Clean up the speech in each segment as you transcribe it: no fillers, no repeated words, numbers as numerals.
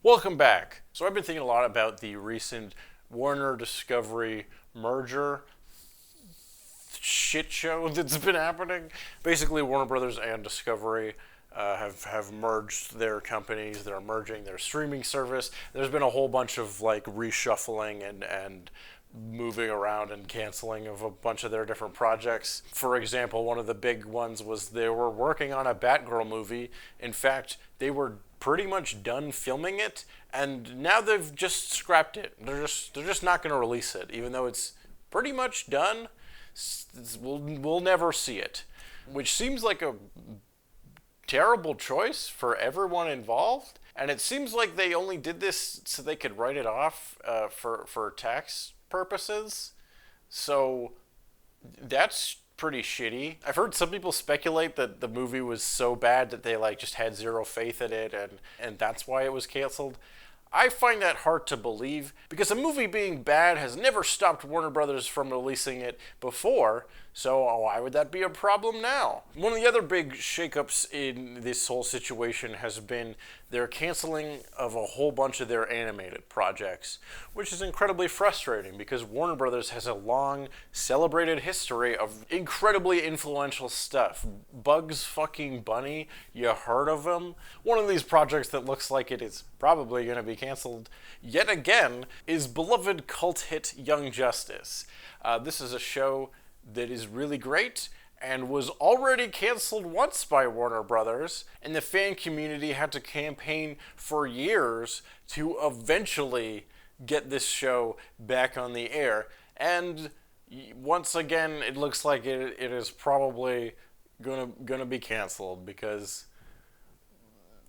Welcome back. So I've been thinking a lot about the recent Warner Discovery merger shit show that's been happening. Basically, Warner Brothers and Discovery have merged their companies. They're merging their streaming service. There's been a whole bunch of like reshuffling and moving around and canceling of a bunch of their different projects. For example, one of the big ones was they were working on a Batgirl movie. In fact, they were pretty much done filming it, and now they've just scrapped it. They're just not going to release it, even though it's pretty much done. We'll never see it, which seems like a terrible choice for everyone involved. And it seems like they only did this so they could write it off for tax purposes. So that's pretty shitty. I've heard some people speculate that the movie was so bad that they like just had zero faith in it, and that's why it was canceled. I find that hard to believe because a movie being bad has never stopped Warner Brothers from releasing it before, so why would that be a problem now? One of the other big shakeups in this whole situation has been their canceling of a whole bunch of their animated projects, which is incredibly frustrating because Warner Brothers has a long, celebrated history of incredibly influential stuff. Bugs fucking Bunny, you heard of him? One of these projects that looks like it is probably going to be canceled yet again is beloved cult hit Young Justice. This is a show that is really great and was already canceled once by Warner Brothers, and the fan community had to campaign for years to eventually get this show back on the air. And once again, it looks like it is probably gonna be canceled because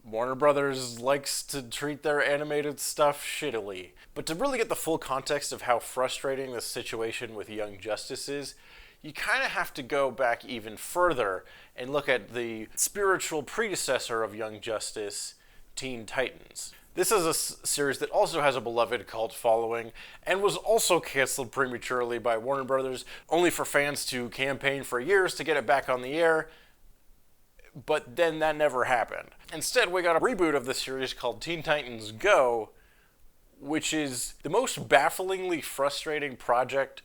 Warner Brothers likes to treat their animated stuff shittily. But to really get the full context of how frustrating this situation with Young Justice is, you kind of have to go back even further and look at the spiritual predecessor of Young Justice, Teen Titans. This is a series that also has a beloved cult following and was also canceled prematurely by Warner Brothers, only for fans to campaign for years to get it back on the air. But then that never happened. Instead, we got a reboot of the series called Teen Titans Go, which is the most bafflingly frustrating project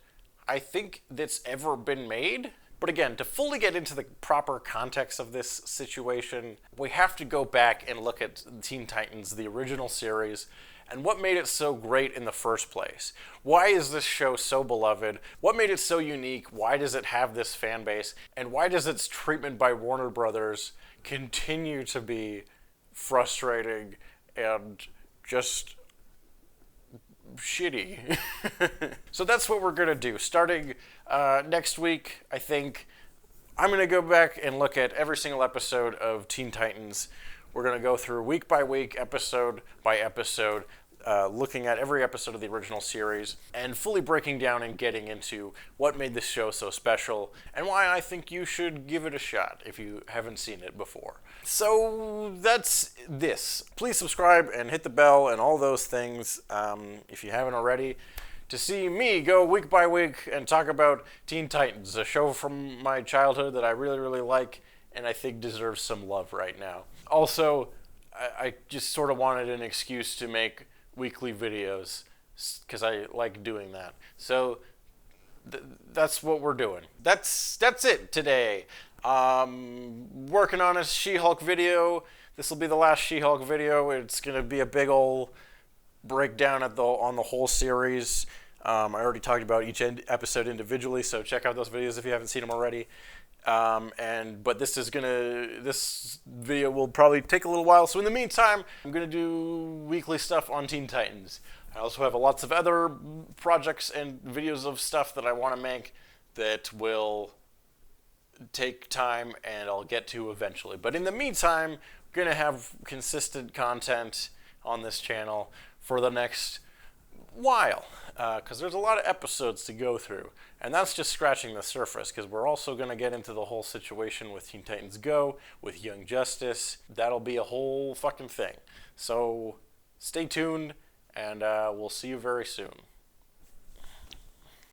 I think that's ever been made. But again, to fully get into the proper context of this situation, we have to go back and look at Teen Titans, the original series, and what made it so great in the first place. Why is this show so beloved? What made it so unique? Why does it have this fan base? And why does its treatment by Warner Brothers continue to be frustrating and just shitty? So that's what we're gonna do. Starting next week, I think I'm gonna go back and look at every single episode of Teen Titans. We're gonna go through week by week, episode by episode, looking at every episode of the original series and fully breaking down and getting into what made this show so special and why I think you should give it a shot if you haven't seen it before. So that's this. Please subscribe and hit the bell and all those things if you haven't already, to see me go week by week and talk about Teen Titans, a show from my childhood that I really, really like and I think deserves some love right now. Also, I just sort of wanted an excuse to make weekly videos because I like doing that. So that's what we're doing. That's it today. Working on a She-Hulk video. This will be the last She-Hulk video. It's gonna be a big ol' breakdown on the whole series. I already talked about each episode individually, so check out those videos if you haven't seen them already. But this video will probably take a little while. So in the meantime, I'm gonna do weekly stuff on Teen Titans. I also have lots of other projects and videos of stuff that I want to make that will take time and I'll get to eventually. But in the meantime, I'm gonna have consistent content on this channel for the next while, because there's a lot of episodes to go through, and that's just scratching the surface, because we're also going to get into the whole situation with Teen Titans Go, with Young Justice. That'll be a whole fucking thing. So stay tuned, and we'll see you very soon.